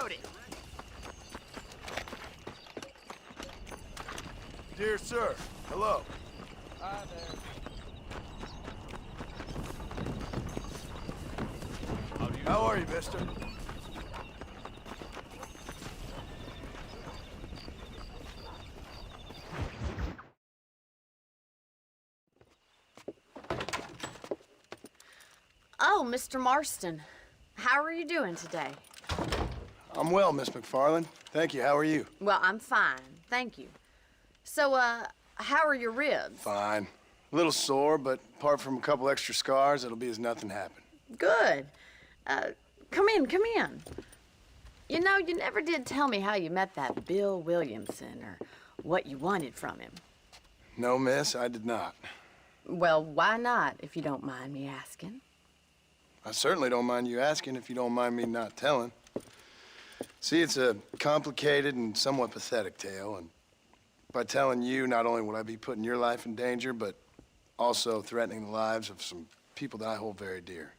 Howdy. Dear sir, hello. Hi there. How are you, mister? Oh, Mr. Marston. How are you doing today? I'm well, Miss McFarland. Thank you. How are you? Well, I'm fine. Thank you. So, how are your ribs? Fine. A little sore, but apart from a couple extra scars, it'll be as nothing happened. Good. Come in, come in. You know, you never did tell me how you met that Bill Williamson or what you wanted from him. No, miss, I did not. Well, why not, if you don't mind me asking? I certainly don't mind you asking if you don't mind me not telling. See, it's a complicated and somewhat pathetic tale, and by telling you, not only would I be putting your life in danger, but also threatening the lives of some people that I hold very dear.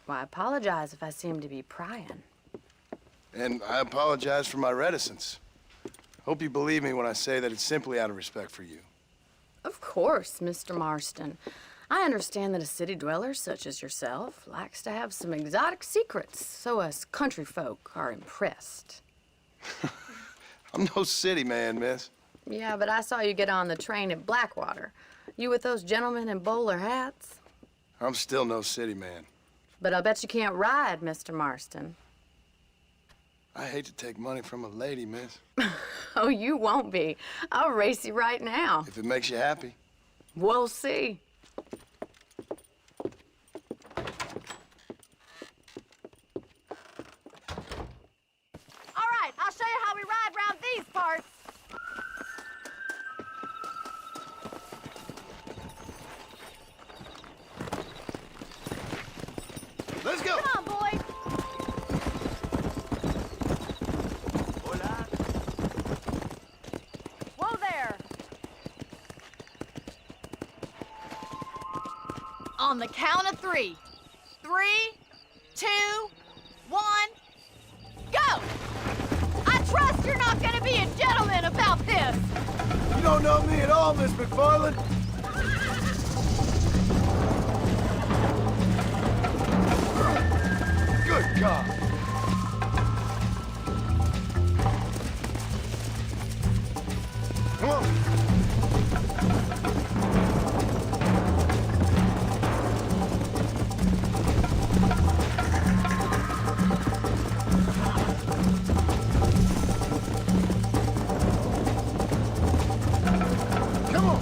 Well, I apologize if I seem to be prying. And I apologize for my reticence. Hope you believe me when I say that it's simply out of respect for you. Of course, Mr. Marston. I understand that a city dweller such as yourself likes to have some exotic secrets, so us country folk are impressed. I'm no city man, miss. Yeah, but I saw you get on the train at Blackwater. You with those gentlemen in bowler hats? I'm still no city man. But I'll bet you can't ride, Mr. Marston. I hate to take money from a lady, miss. Oh, you won't be. I'll race you right now. If it makes you happy. We'll see. All right, I'll show you how we ride round these parts. Let's go! Come on, boys. Hola. Whoa there. On the count of 3. 3, 2, 1, go! I trust you're not gonna be a gentleman about this. You don't know me at all, Miss McFarland. Good God. Come on. Come on.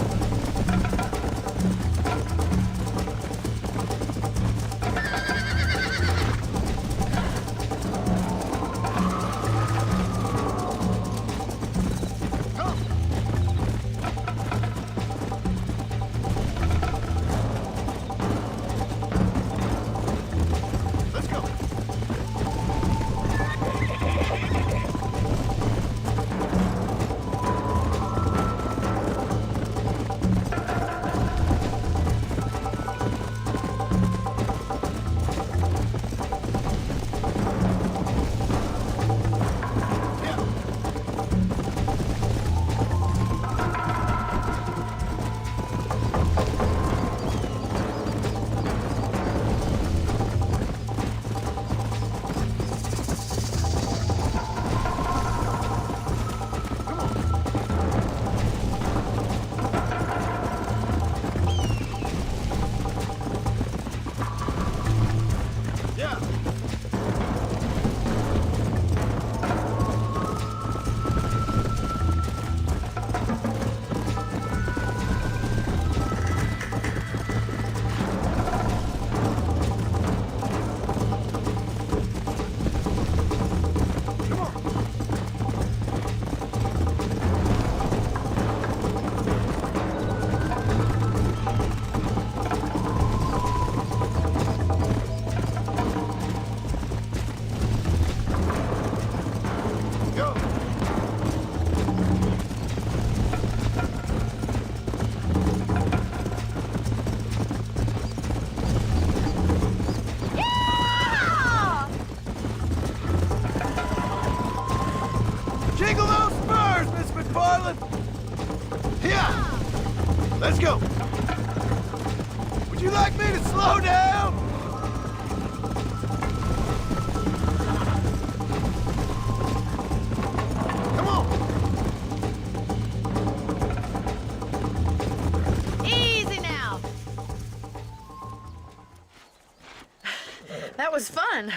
That was fun.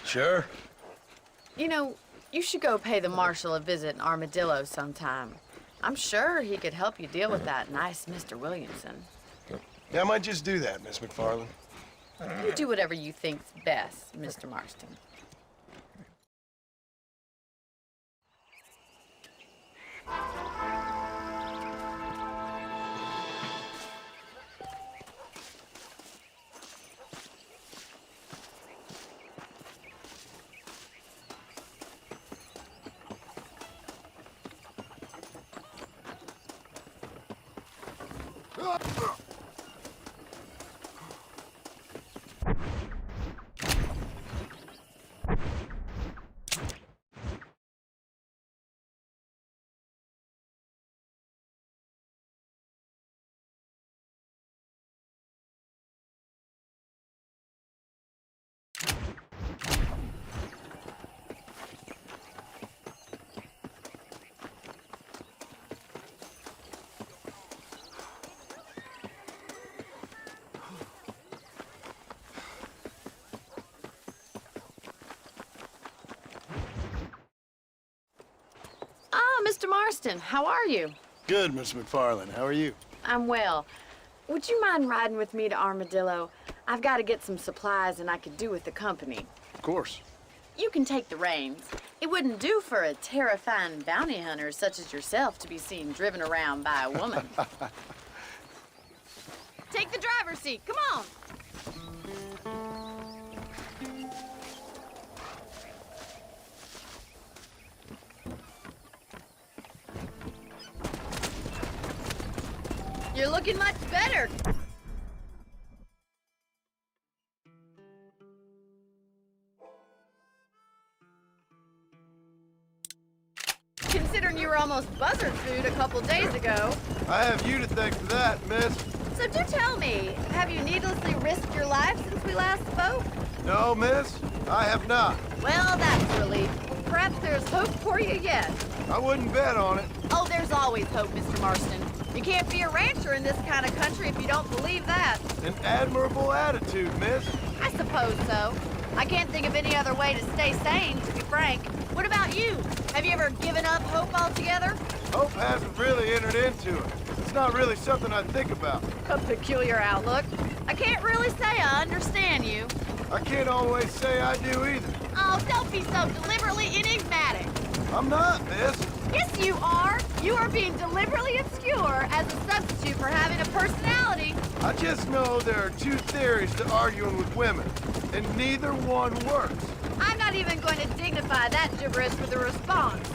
Sure. You know, you should go pay the marshal a visit in Armadillo sometime. I'm sure he could help you deal with that nice Mr. Williamson. Yeah, I might just do that, Miss McFarland. You do whatever you think's best, Mr. Marston. Mr. Marston, how are you? Good, Miss McFarland. How are you? I'm well. Would you mind riding with me to Armadillo? I've got to get some supplies and I could do with the company. Of course. You can take the reins. It wouldn't do for a terrifying bounty hunter such as yourself to be seen driven around by a woman. Take the driver's seat. Come on. You're looking much better. Considering you were almost buzzard food a couple days ago. I have you to thank for that, miss. So do tell me, have you needlessly risked your life since we last spoke? No, miss, I have not. Well, that's a relief. Perhaps there's hope for you yet. I wouldn't bet on it. Oh, there's always hope, Mr. Marston. You can't be a rancher in this kind of country if you don't believe that. An admirable attitude, miss. I suppose so. I can't think of any other way to stay sane, to be frank. What about you? Have you ever given up hope altogether? Hope hasn't really entered into it. It's not really something I think about. A peculiar outlook. I can't really say I understand you. I can't always say I do either. Oh, don't be so deliberately enigmatic. I'm not, miss. Yes, you are. You are being deliberately obscure as a substitute for having a personality. I just know there are two theories to arguing with women, and neither one works. I'm not even going to dignify that gibberish with a response.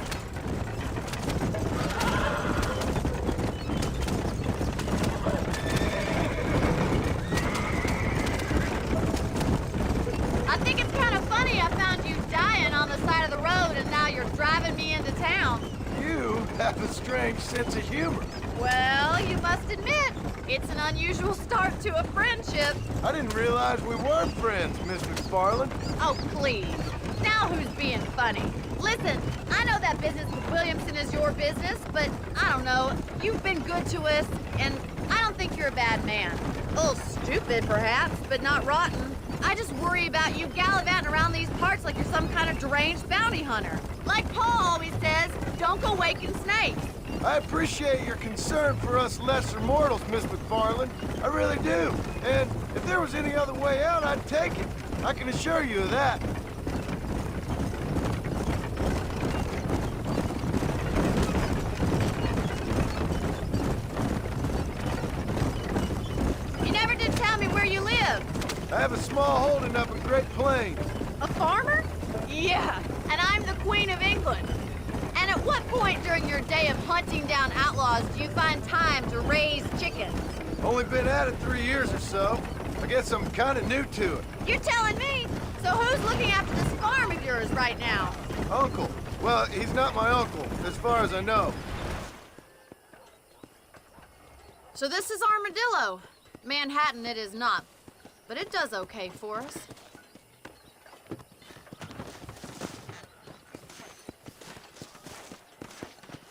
I think it's kind of funny I found you dying on the side of the road and now you're driving me into town. You have a strange sense of humor. Well, you must admit, it's an unusual start to a friendship. I didn't realize we weren't friends, Miss McFarland. Oh, please. Now who's being funny? Listen, I know that business with Williamson is your business, but I don't know. You've been good to us, and I don't think you're a bad man. A little stupid, perhaps, but not rotten. I just worry about you gallivanting around these parts like you're some kind of deranged bounty hunter. Like Paul always says, don't go waking snakes. I appreciate your concern for us lesser mortals, Miss McFarland. I really do. And if there was any other way out, I'd take it. I can assure you of that. You never did tell me where you live. I have a small holding up in Great Plains. A farmer? Yeah, and I'm the Queen of England. And at what point during your day of hunting down outlaws do you find time to raise chickens? Only been at it 3 years or so. I guess I'm kind of new to it. You're telling me? So who's looking after this farm of yours right now? Uncle. Well, he's not my uncle, as far as I know. So this is Armadillo. Manhattan it is not, but it does okay for us.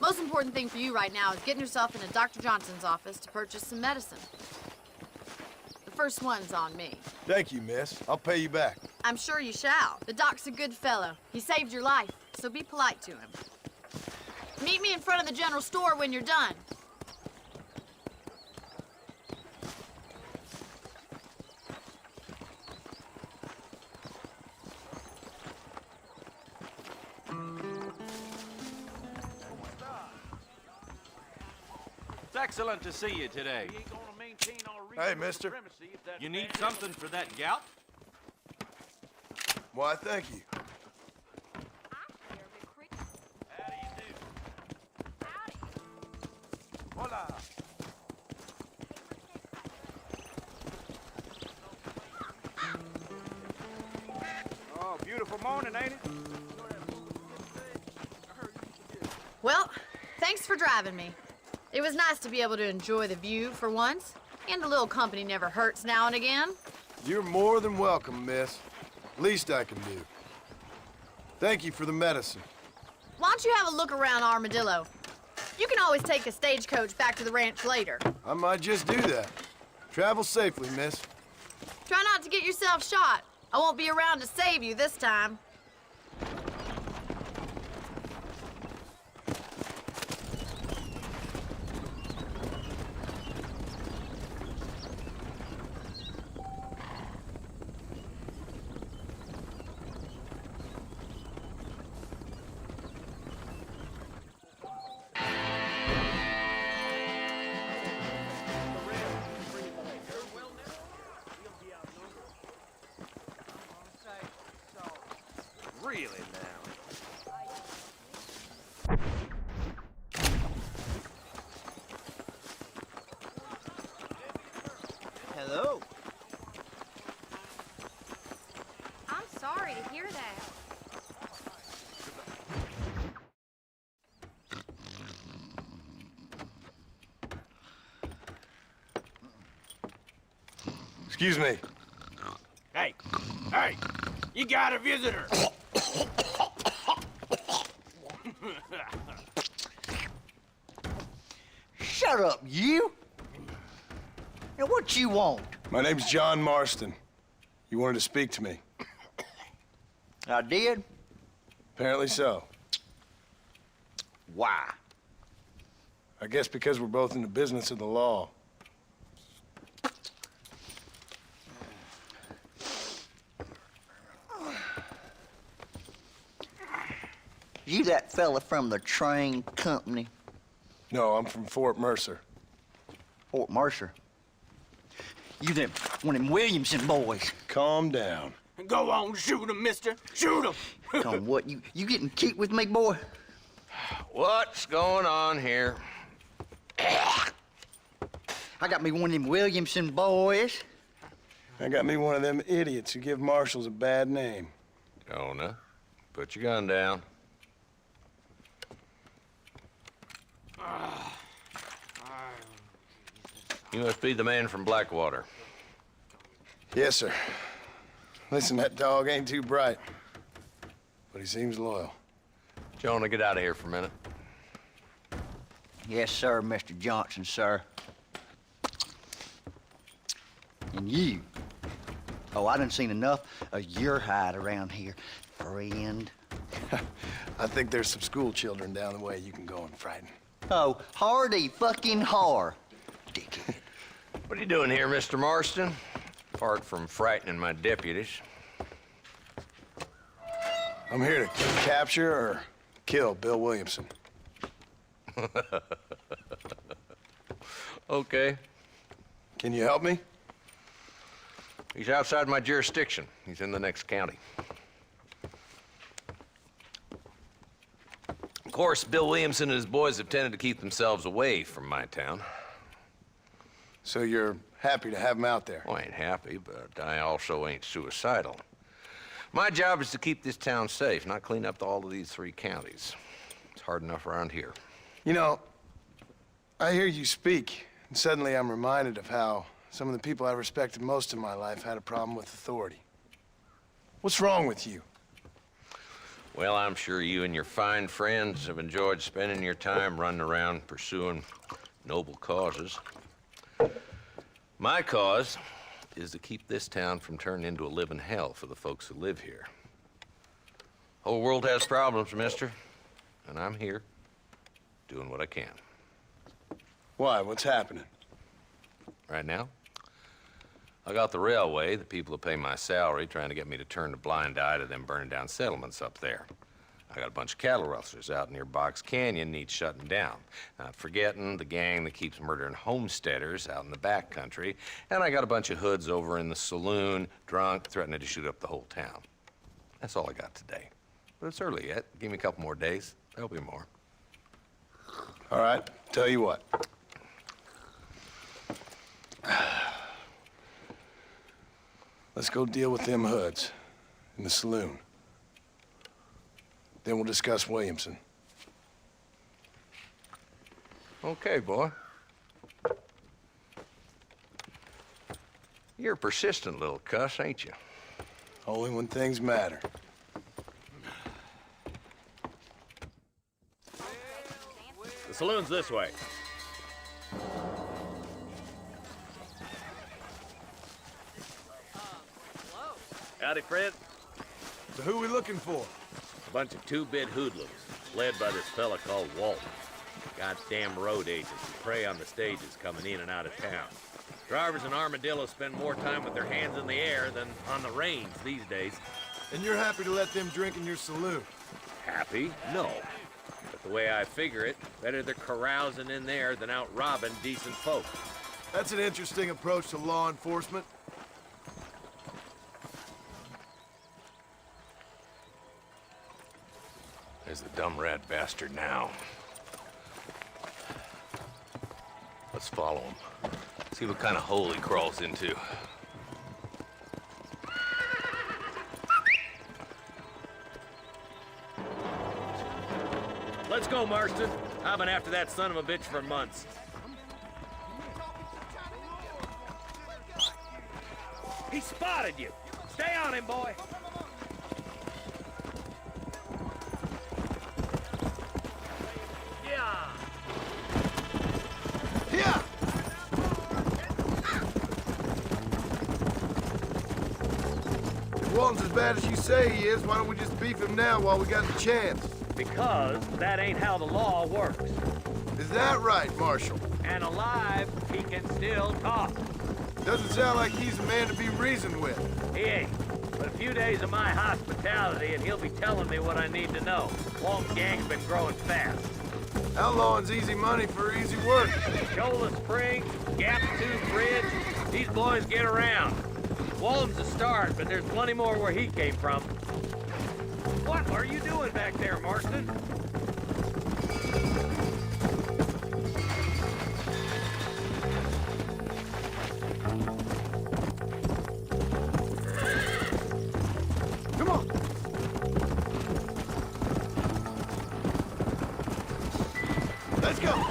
Most important thing for you right now is getting yourself into Dr. Johnson's office to purchase some medicine. The first one's on me. Thank you, miss. I'll pay you back. I'm sure you shall. The doc's a good fellow. He saved your life, so be polite to him. Meet me in front of the general store when you're done. It's excellent to see you today. Hey, mister. You need something for that gout? Why, thank you. How do you do? Hola. Oh, beautiful morning, ain't it? Well, thanks for driving me. It was nice to be able to enjoy the view for once, and a little company never hurts now and again. You're more than welcome, miss. Least I can do. Thank you for the medicine. Why don't you have a look around Armadillo? You can always take a stagecoach back to the ranch later. I might just do that. Travel safely, miss. Try not to get yourself shot. I won't be around to save you this time. Really now? Hello. I'm sorry to hear that. Excuse me. Hey, hey, you got a visitor. Shut up, you. Now, what you want? My name's John Marston. You wanted to speak to me. I did? Apparently so. Why? I guess because we're both in the business of the law. You that fella from the train company, No, I'm from Fort Mercer. Fort Mercer? You them, one of them Williamson boys. Calm down. Go on, shoot him, mister. Shoot him. Come on, what, you getting kicked with me, boy? What's going on here? I got me one of them Williamson boys. I got me one of them idiots who give marshals a bad name. Jonah, put your gun down. You must be the man from Blackwater. Yes, sir. Listen, that dog ain't too bright, but he seems loyal. Jonah, get out of here for a minute. Yes, sir, Mr. Johnson, sir. And you. Oh, I done seen enough of your hide around here, friend. I think there's some school children down the way you can go and frighten. Oh, hardy fucking har. Dickhead. What are you doing here, Mr. Marston? Apart from frightening my deputies. I'm here to capture or kill Bill Williamson. Okay. Can you help me? He's outside my jurisdiction. He's in the next county. Of course, Bill Williamson and his boys have tended to keep themselves away from my town. So you're happy to have him out there? Well, I ain't happy, but I also ain't suicidal. My job is to keep this town safe, not clean up all of these 3 counties. It's hard enough around here. You know, I hear you speak, and suddenly I'm reminded of how some of the people I respected most in my life had a problem with authority. What's wrong with you? Well, I'm sure you and your fine friends have enjoyed spending your time running around pursuing noble causes. My cause is to keep this town from turning into a living hell for the folks who live here. Whole world has problems, mister, and I'm here doing what I can. Why? What's happening? Right now, I got the railway, the people who pay my salary, trying to get me to turn a blind eye to them burning down settlements up there. I got a bunch of cattle rustlers out near Box Canyon needs shutting down. Not forgetting the gang that keeps murdering homesteaders out in the back country. And I got a bunch of hoods over in the saloon, drunk, threatening to shoot up the whole town. That's all I got today. But it's early yet. Give me a couple more days. There'll be more. All right, tell you what. Let's go deal with them hoods in the saloon. Then we'll discuss Williamson. Okay, boy. You're a persistent little cuss, ain't you? Only when things matter. The saloon's this way. Howdy, Fred. So who are we looking for? A bunch of two-bit hoodlums, led by this fella called Walton. Goddamn road agents who prey on the stages coming in and out of town. Drivers in Armadillo spend more time with their hands in the air than on the reins these days. And you're happy to let them drink in your saloon? Happy? No. But the way I figure it, better they're carousing in there than out robbing decent folk. That's an interesting approach to law enforcement. There's the dumb rat bastard now. Let's follow him. See what kind of hole he crawls into. Let's go, Marston. I've been after that son of a bitch for months. He spotted you. Stay on him, boy. Yeah. Yeah! If Walton's as bad as you say he is, why don't we just beef him now while we got the chance? Because that ain't how the law works. Is that right, Marshal? And alive, he can still talk. Doesn't sound like he's a man to be reasoned with. He ain't. But a few days of my hospitality and he'll be telling me what I need to know. Walton's gang's been growing fast. Outlawing's easy money for easy work. Shola Spring, Gap 2 Bridge, these boys get around. Walton's a start, but there's plenty more where he came from. What are you doing back there, Marston? Come on! Let's go!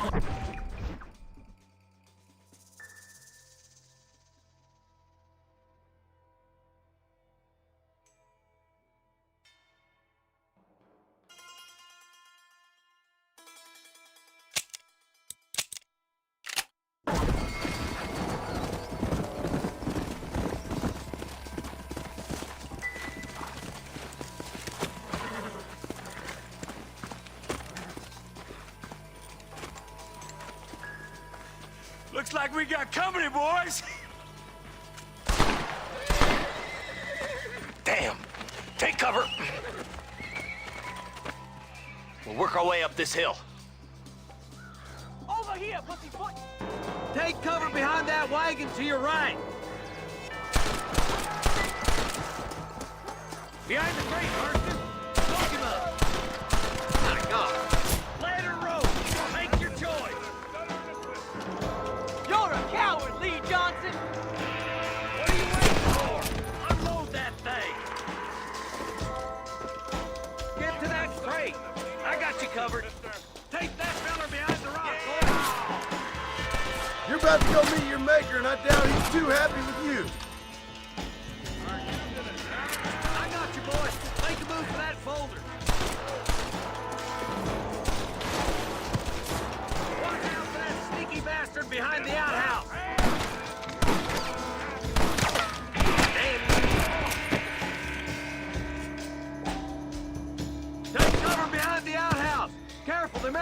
Looks like we got company, boys. Damn! Take cover! We'll work our way up this hill. Over here, pussyfoot. Take cover behind that wagon to your right. Behind the crate, Marston. Lock him up. My God. Let her roll. Make your choice. You're a coward, Lee Johnson. What are you waiting for? Unload that thing. Get to that crate. I got you covered. Take that feller behind the rock, boy. You're about to go meet your maker, and I doubt he's too happy with you. I got you, boy. Make a move for that folder. Watch out for that sneaky bastard behind the outhouse.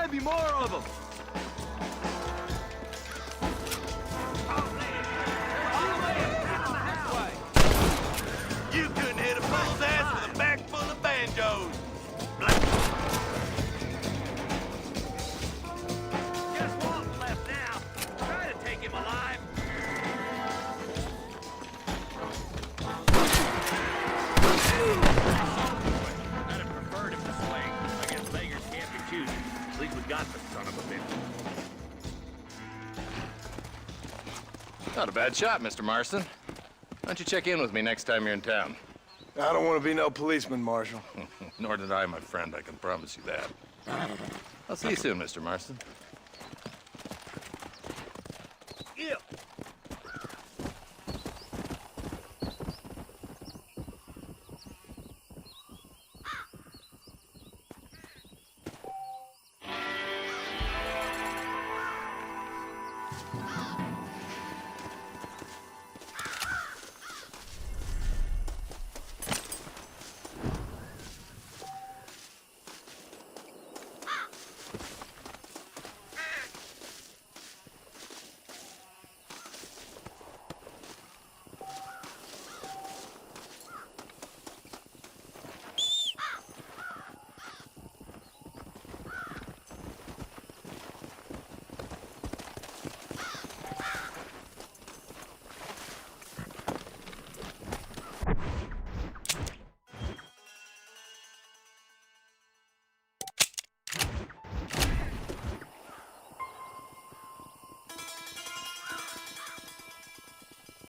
Maybe more of them. You couldn't hit a bull's ass with a bag full of banjos. Just one left now. Try to take him alive. I'd have preferred him to swing. I guess beggars can't be choosers. At least we got the son of a bitch. Not a bad shot, Mr. Marston. Why don't you check in with me next time you're in town? I don't want to be no policeman, Marshal. Nor did I, my friend, I can promise you that. I'll see you soon, Mr. Marston.